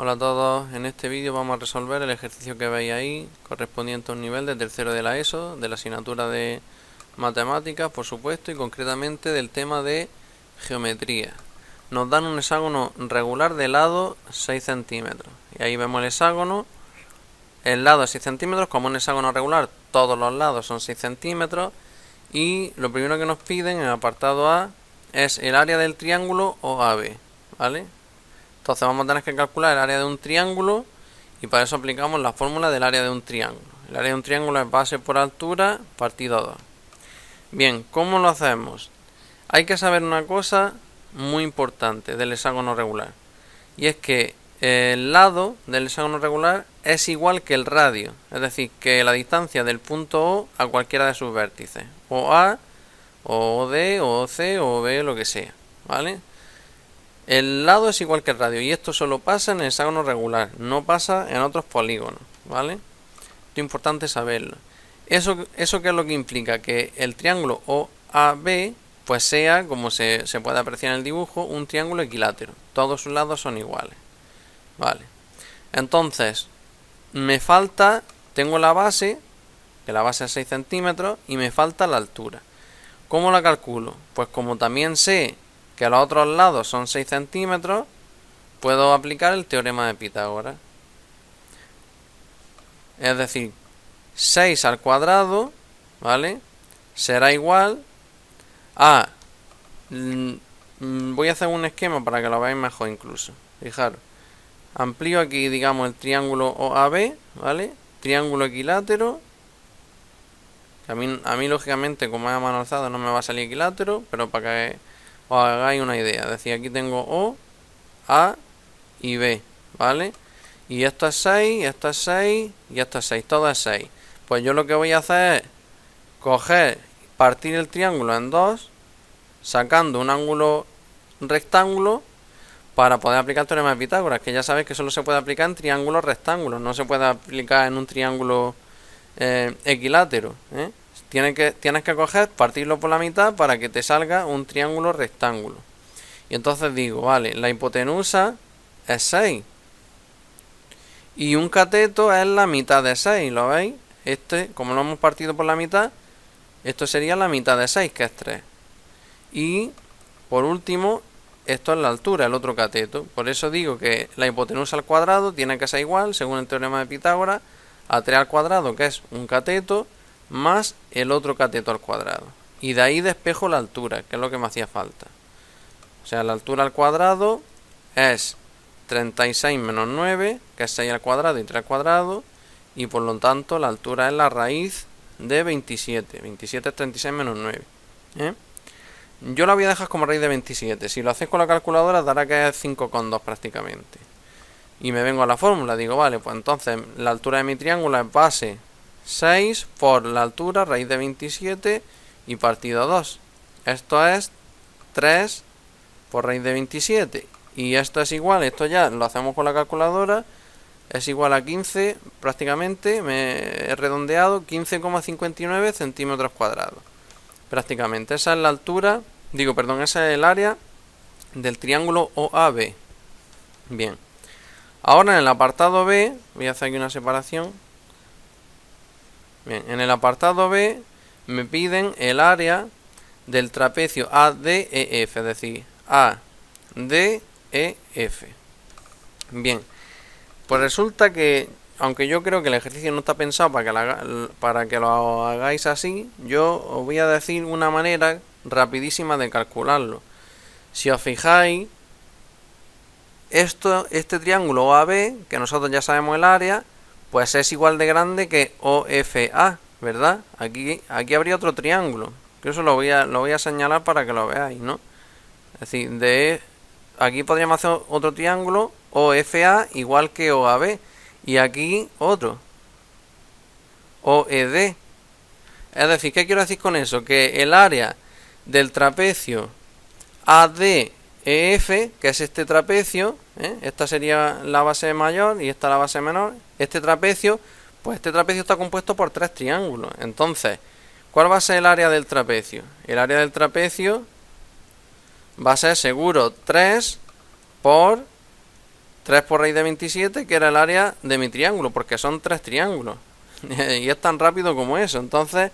Hola a todos, en este vídeo vamos a resolver el ejercicio que veis ahí, correspondiente a un nivel de tercero de la ESO, de la asignatura de matemáticas, por supuesto, y concretamente del tema de geometría. Nos dan un hexágono regular de lado 6 centímetros, y ahí vemos el hexágono, el lado es 6 centímetros, como un hexágono regular, todos los lados son 6 centímetros, y lo primero que nos piden en el apartado A es el área del triángulo OAB, ¿vale? Entonces vamos a tener que calcular el área de un triángulo y para eso aplicamos la fórmula del área de un triángulo. El área de un triángulo es base por altura partido 2. Bien, ¿cómo lo hacemos? Hay que saber una cosa muy importante del hexágono regular. Y es que el lado del hexágono regular es igual que el radio. Es decir, que la distancia del punto O a cualquiera de sus vértices. O A, o OD, o OC, o OB, lo que sea. ¿Vale? El lado es igual que el radio y esto solo pasa en el hexágono regular, no pasa en otros polígonos, ¿vale? Esto es importante saberlo. ¿Eso qué es lo que implica? Que el triángulo OAB pues sea, como se puede apreciar en el dibujo, un triángulo equilátero. Todos sus lados son iguales, ¿vale? Entonces, me falta, tengo la base, que la base es 6 centímetros, y me falta la altura. ¿Cómo la calculo? Pues como también sé que los otros lados son 6 centímetros, puedo aplicar el teorema de Pitágoras. Es decir, 6 al cuadrado, ¿vale? Será igual a... voy a hacer un esquema para que lo veáis mejor incluso. Fijaros, amplío aquí, digamos, el triángulo OAB, ¿vale? Triángulo equilátero. A mí lógicamente, como es a mano alzada, no me va a salir equilátero, pero para que os hagáis una idea. Es decir, aquí tengo O, A y B, ¿vale? Y esto es 6, esto es 6 y esto es 6, todo es 6. Pues yo lo que voy a hacer es coger, partir el triángulo en dos, sacando un ángulo rectángulo para poder aplicar el teorema de Pitágoras, que ya sabéis que solo se puede aplicar en triángulos rectángulos, no se puede aplicar en un triángulo equilátero, ¿eh? Tienes que coger, partirlo por la mitad para que te salga un triángulo rectángulo. Y entonces digo, vale, la hipotenusa es 6. Y un cateto es la mitad de 6, ¿lo veis? Como lo hemos partido por la mitad, esto sería la mitad de 6, que es 3. Y, por último, esto es la altura, el otro cateto. Por eso digo que la hipotenusa al cuadrado tiene que ser igual, según el teorema de Pitágoras, a 3 al cuadrado, que es un cateto, más el otro cateto al cuadrado. Y de ahí despejo la altura, que es lo que me hacía falta. O sea, la altura al cuadrado es 36 menos 9, que es 6 al cuadrado y 3 al cuadrado. Y por lo tanto la altura es la raíz de 27. 27 es 36 menos 9. Yo la voy a dejar como raíz de 27. Si lo hacéis con la calculadora dará que es 5,2 prácticamente. Y me vengo a la fórmula, digo, vale, pues entonces la altura de mi triángulo es base 6 por la altura, raíz de 27 y partido 2. Esto es 3 por raíz de 27. Y esto es igual, esto ya lo hacemos con la calculadora, es igual a 15, prácticamente, me he redondeado, 15,59 centímetros cuadrados. Prácticamente, esa es la altura, esa es el área del triángulo OAB. Bien. Ahora en el apartado B, voy a hacer aquí una separación. Bien, en el apartado B me piden el área del trapecio ADEF, es decir, ADEF. Bien, pues resulta que, aunque yo creo que el ejercicio no está pensado para que lo hagáis así, yo os voy a decir una manera rapidísima de calcularlo. Si os fijáis, este triángulo OAB, que nosotros ya sabemos el área, pues es igual de grande que OFA, ¿verdad? Aquí habría otro triángulo, que eso lo voy a señalar para que lo veáis, ¿no? Es decir, aquí podríamos hacer otro triángulo OFA igual que OAB, y aquí otro OED. Es decir, ¿qué quiero decir con eso? Que el área del trapecio AD EF, que es este trapecio, esta sería la base mayor y esta la base menor, este trapecio está compuesto por 3 triángulos. Entonces, ¿cuál va a ser el área del trapecio? El área del trapecio va a ser seguro 3 por 3 por raíz de 27, que era el área de mi triángulo, porque son 3 triángulos. Y es tan rápido como eso. Entonces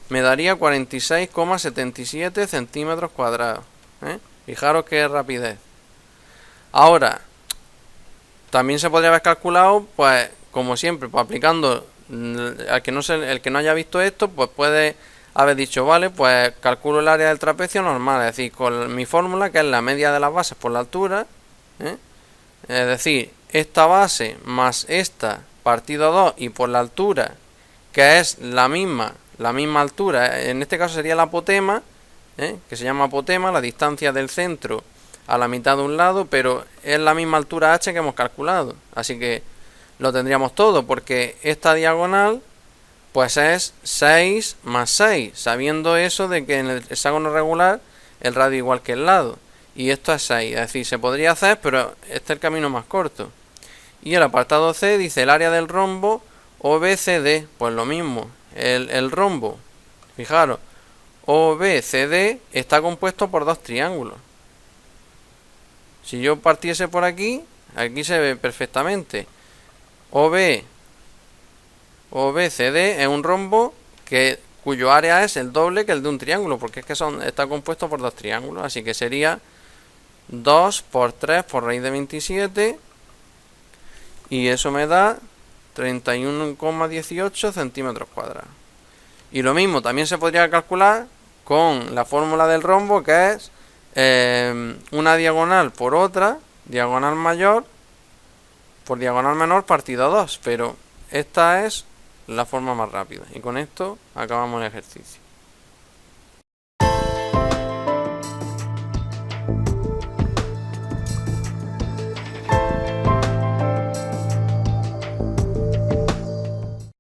me daría 46,77 centímetros cuadrados. Fijaros qué rapidez. Ahora, también se podría haber calculado, pues, como siempre, pues aplicando, el que no haya visto esto, pues puede haber dicho, vale, pues calculo el área del trapecio normal, es decir, con mi fórmula, que es la media de las bases por la altura, es decir, esta base más esta partido 2 y por la altura, que es la misma altura, en este caso sería la apotema, que se llama apotema, la distancia del centro a la mitad de un lado, pero es la misma altura h que hemos calculado, así que lo tendríamos todo, porque esta diagonal pues es 6 más 6, sabiendo eso de que en el hexágono regular el radio igual que el lado, y esto es 6, es decir, se podría hacer, pero este es el camino más corto. Y el apartado C dice el área del rombo OBCD, pues lo mismo, el rombo, fijaros, OBCD está compuesto por dos triángulos. Si yo partiese por aquí, aquí se ve perfectamente. OBCD es un rombo cuyo área es el doble que el de un triángulo, porque es que está compuesto por dos triángulos, así que sería 2 por 3 por raíz de 27, y eso me da 31,18 centímetros cuadrados. Y lo mismo también se podría calcular con la fórmula del rombo, que es una diagonal por otra, diagonal mayor por diagonal menor partido 2, pero esta es la forma más rápida. Y con esto acabamos el ejercicio.